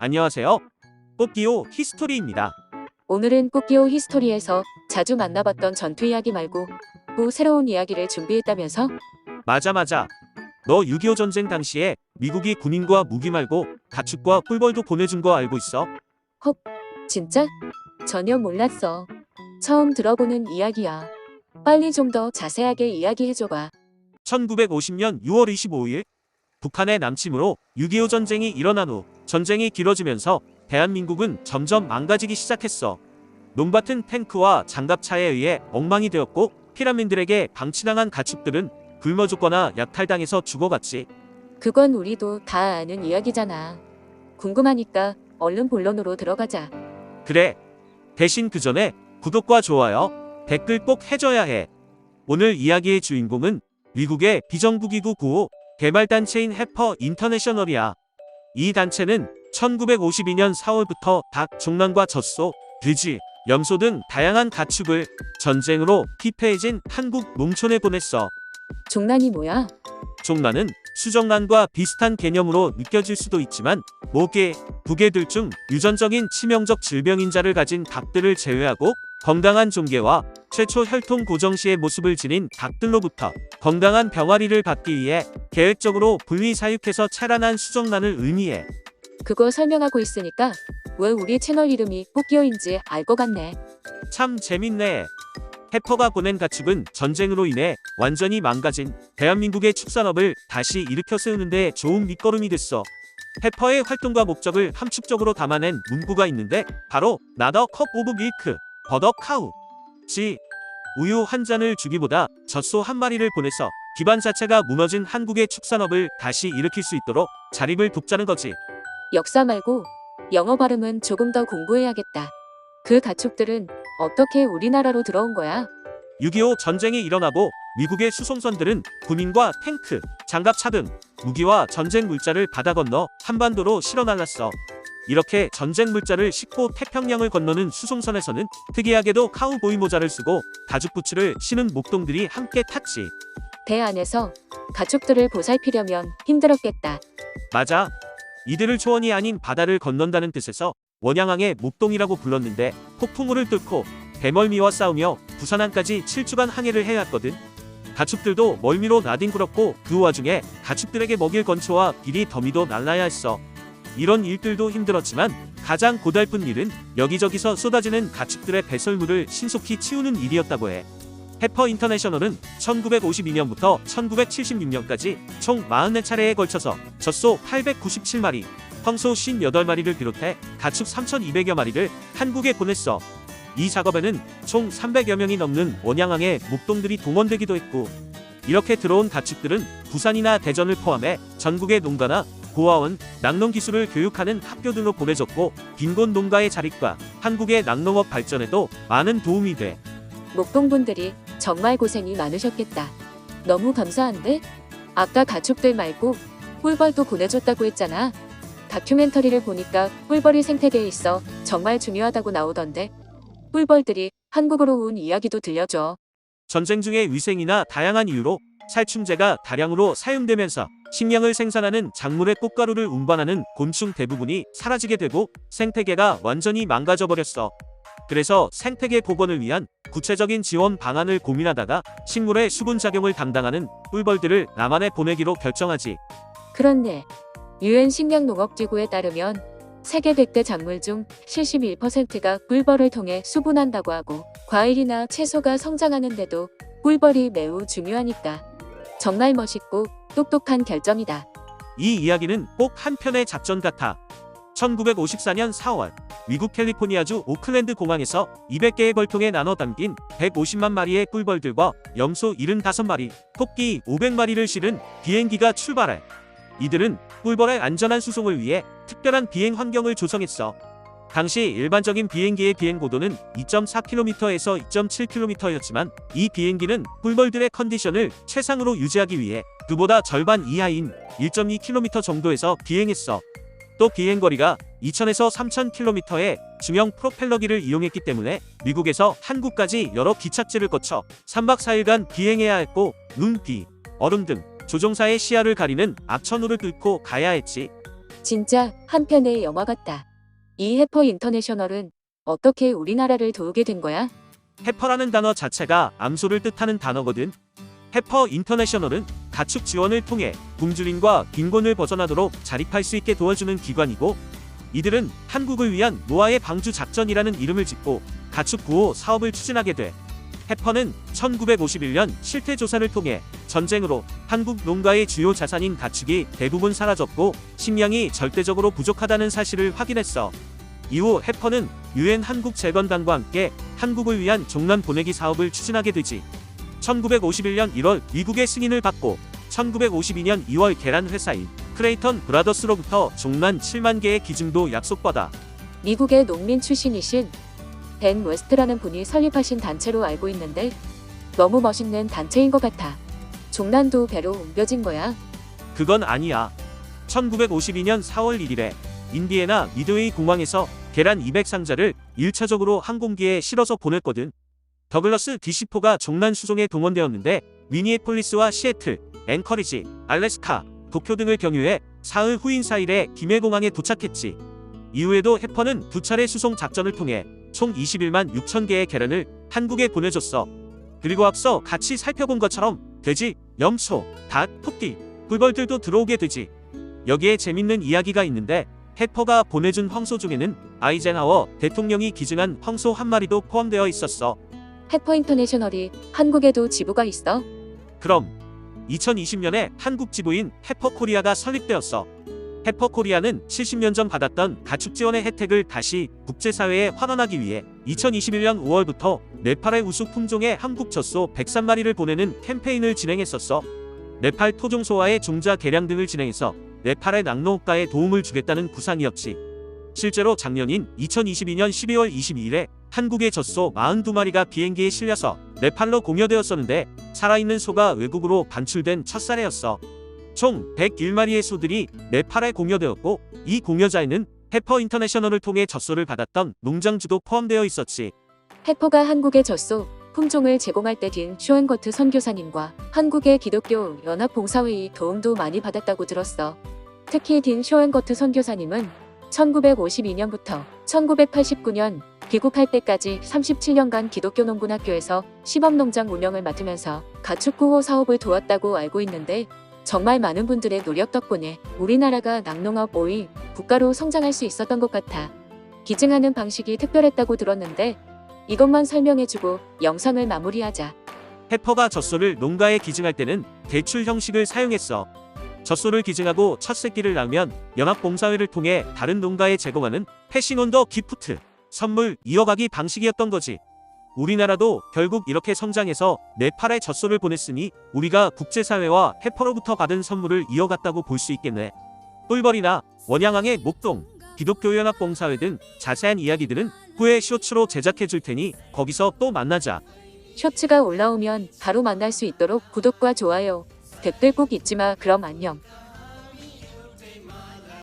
안녕하세요. 뽑기오 히스토리입니다. 오늘은 뽑기오 히스토리에서 자주 만나봤던 전투 이야기 말고 또 새로운 이야기를 준비했다면서? 맞아. 너 6.25 전쟁 당시에 미국이 군인과 무기 말고 가축과 꿀벌도 보내준 거 알고 있어? 진짜? 전혀 몰랐어. 처음 들어보는 이야기야. 빨리 좀 더 자세하게 이야기해줘봐. 1950년 6월 25일 북한의 남침으로 6.25 전쟁이 일어난 후 전쟁이 길어지면서 대한민국은 점점 망가지기 시작했어. 논밭은 탱크와 장갑차에 의해 엉망이 되었고 피난민들에게 방치당한 가축들은 굶어 죽거나 약탈당해서 죽어갔지. 그건 우리도 다 아는 이야기잖아. 궁금하니까 얼른 본론으로 들어가자. 그래. 대신 그 전에 구독과 좋아요, 댓글 꼭 해줘야 해. 오늘 이야기의 주인공은 미국의 비정부기구 구호 개발단체인 해퍼 인터내셔널이야. 이 단체는 1952년 4월부터 닭, 종란과 젖소, 돼지, 염소 등 다양한 가축을 전쟁으로 피폐해진 한국 농촌에 보냈어. 종란이 뭐야? 종란은 수정란과 비슷한 개념으로 느껴질 수도 있지만 모계, 부계들 중 유전적인 치명적 질병인자를 가진 닭들을 제외하고 건강한 종계와 최초 혈통 고정 시의 모습을 지닌 닭들로부터 건강한 병아리를 받기 위해 계획적으로 분리 사육해서 체란한 수정란을 의미해. 그거 설명하고 있으니까 왜 우리 채널 이름이 뽑기오인지 알 것 같네. 참 재밌네. 해퍼가 보낸 가축은 전쟁으로 인해 완전히 망가진 대한민국의 축산업을 다시 일으켜 세우는 데 좋은 밑거름이 됐어. 해퍼의 활동과 목적을 함축적으로 담아낸 문구가 있는데 바로 Not a cup of milk, but a cow. 즉 우유 한 잔을 주기보다 젖소 한 마리를 보내서 기반 자체가 무너진 한국의 축산업을 다시 일으킬 수 있도록 자립을 돕자는 거지. 역사 말고 영어 발음은 조금 더 공부해야겠다. 그 가축들은 어떻게 우리나라로 들어온 거야? 6.25 전쟁이 일어나고 미국의 수송선들은 군인과 탱크, 장갑차 등 무기와 전쟁 물자를 바다 건너 한반도로 실어 날랐어. 이렇게 전쟁 물자를 싣고 태평양을 건너는 수송선에서는 특이하게도 카우보이 모자를 쓰고 가죽 부츠를 신은 목동들이 함께 탔지. 배 안에서 가축들을 보살피려면 힘들었겠다. 맞아. 이들을 초원이 아닌 바다를 건넌다는 뜻에서 원양항의 목동이라고 불렀는데 폭풍우를 뚫고 배멀미와 싸우며 부산항까지 7주간 항해를 해야 했거든. 가축들도 멀미로 나뒹굴었고 그 와중에 가축들에게 먹일 건초와 비리 더미도 날라야 했어. 이런 일들도 힘들었지만 가장 고달픈 일은 여기저기서 쏟아지는 가축들의 배설물을 신속히 치우는 일이었다고 해. 해퍼 인터내셔널은 1952년부터 1976년까지 총 44차례에 걸쳐서 젖소 897마리, 황소 58마리를 비롯해 가축 3,200여 마리를 한국에 보냈어. 이 작업에는 총 300여 명이 넘는 원양항의 목동들이 동원되기도 했고, 이렇게 들어온 가축들은 부산이나 대전을 포함해 전국의 농가나 고아원, 낙농 기술을 교육하는 학교 등으로 보내졌고 빈곤 농가의 자립과 한국의 낙농업 발전에도 많은 도움이 돼. 목동분들이 정말 고생이 많으셨겠다. 너무 감사한데? 아까 가축들 말고 꿀벌도 보내줬다고 했잖아. 다큐멘터리를 보니까 꿀벌이 생태계에 있어 정말 중요하다고 나오던데 꿀벌들이 한국으로 온 이야기도 들려줘. 전쟁 중의 위생이나 다양한 이유로 살충제가 다량으로 사용되면서 식량을 생산하는 작물의 꽃가루를 운반하는 곤충 대부분이 사라지게 되고 생태계가 완전히 망가져 버렸어. 그래서 생태계 복원을 위한 구체적인 지원 방안을 고민하다가 식물의 수분작용을 담당하는 꿀벌들을 남한에 보내기로 결정하지. 그런데 UN 식량농업기구에 따르면 세계 100대 작물 중 71%가 꿀벌을 통해 수분한다고 하고 과일이나 채소가 성장하는데도 꿀벌이 매우 중요하니까 정말 멋있고 똑똑한 결정이다. 이 이야기는 꼭 한편의 작전 같아. 1954년 4월 미국 캘리포니아주 오클랜드 공항에서 200개의 벌통에 나눠 담긴 150만 마리의 꿀벌들과 염소 75마리, 토끼 500마리를 실은 비행기가 출발해. 이들은 꿀벌의 안전한 수송을 위해 특별한 비행 환경을 조성했어. 당시 일반적인 비행기의 비행 고도는 2.4km에서 2.7km였지만 이 비행기는 꿀벌들의 컨디션을 최상으로 유지하기 위해 그보다 절반 이하인 1.2km 정도에서 비행했어. 또 비행거리가 2,000에서 3,000km의 중형 프로펠러기를 이용했기 때문에 미국에서 한국까지 여러 기착지를 거쳐 3박 4일간 비행해야 했고 눈, 비, 얼음 등 조종사의 시야를 가리는 악천후를 뚫고 가야 했지. 진짜 한 편의 영화 같다. 이 해퍼 인터내셔널은 어떻게 우리나라를 도우게 된 거야? 해퍼라는 단어 자체가 암소를 뜻하는 단어거든. 해퍼 인터내셔널은 가축 지원을 통해 굶주림과 빈곤을 벗어나도록 자립할 수 있게 도와주는 기관이고, 이들은 한국을 위한 노아의 방주 작전이라는 이름을 짓고 가축 구호 사업을 추진하게 돼. 해퍼는 1951년 실태 조사를 통해 전쟁으로 한국 농가의 주요 자산인 가축이 대부분 사라졌고 식량이 절대적으로 부족하다는 사실을 확인했어. 이후 해퍼는 유엔 한국 재건단과 함께 한국을 위한 종란 보내기 사업을 추진하게 되지. 1951년 1월 미국의 승인을 받고 1952년 2월 계란 회사인 크레이턴 브라더스로부터 종란 7만 개의 기증도 약속받아. 미국의 농민 출신이신 벤 웨스트라는 분이 설립하신 단체로 알고 있는데 너무 멋있는 단체인 것 같아. 종란도 배로 옮겨진 거야? 그건 아니야. 1952년 4월 1일에 인디애나 미드웨이 공항에서 계란 200상자를 1차적으로 항공기에 실어서 보냈거든. 더글러스 DC4가 종란 수송에 동원되었는데 미니애폴리스와 시애틀, 앵커리지, 알래스카, 도쿄 등을 경유해 사흘 후인 4일에 김해공항에 도착했지. 이후에도 해퍼는 두 차례 수송 작전을 통해 총 21만 6천 개의 계란을 한국에 보내줬어. 그리고 앞서 같이 살펴본 것처럼 돼지, 염소, 닭, 토끼, 꿀벌들도 들어오게 되지. 여기에 재밌는 이야기가 있는데 해퍼가 보내준 황소 중에는 아이젠하워 대통령이 기증한 황소 한 마리도 포함되어 있었어. 해퍼 인터내셔널이 한국에도 지부가 있어? 그럼 2020년에 한국 지부인 해퍼코리아가 설립되었어. 해퍼코리아는 70년 전 받았던 가축 지원의 혜택을 다시 국제사회에 환원하기 위해 2021년 5월부터 네팔의 우수 품종의 한국 젖소 103마리를 보내는 캠페인을 진행했었어. 네팔 토종 소와의 종자 개량 등을 진행해서 네팔의 낙농업가에 도움을 주겠다는 구상이었지. 실제로 작년인 2022년 12월 22일에 한국의 젖소 42마리가 비행기에 실려서 네팔로 공여되었었는데 살아있는 소가 외국으로 반출된 첫 사례였어. 총 101마리의 소들이 네팔에 공여되었고 이 공여자에는 해퍼 인터내셔널을 통해 젖소를 받았던 농장주도 포함되어 있었지. 해퍼가 한국의 젖소 품종을 제공할 때 딘 쇼앤거트 선교사님과 한국의 기독교 연합봉사회의 도움도 많이 받았다고 들었어. 특히 딘 쇼앤거트 선교사님은 1952년부터 1989년 귀국할 때까지 37년간 기독교 농군학교에서 시범농장 운영을 맡으면서 가축 구호 사업을 도왔다고 알고 있는데 정말 많은 분들의 노력 덕분에 우리나라가 낙농업 5위 국가로 성장할 수 있었던 것 같아. 기증하는 방식이 특별했다고 들었는데 이것만 설명해주고 영상을 마무리하자. 해퍼가 젖소를 농가에 기증할 때는 대출 형식을 사용했어. 젖소를 기증하고 첫 새끼를 낳으면 연합봉사회를 통해 다른 농가에 제공하는 패싱 온 더 기프트, 선물 이어가기 방식이었던 거지. 우리나라도 결국 이렇게 성장해서 네팔에 젖소를 보냈으니 우리가 국제사회와 해퍼로부터 받은 선물을 이어갔다고 볼 수 있겠네. 꿀벌이나 원양항의 목동, 기독교연합봉사회 등 자세한 이야기들은 후에 쇼츠로 제작해 줄 테니 거기서 또 만나자. 쇼츠가 올라오면 바로 만날 수 있도록 구독과 좋아요, 댓글 꼭 잊지 마. 그럼 안녕.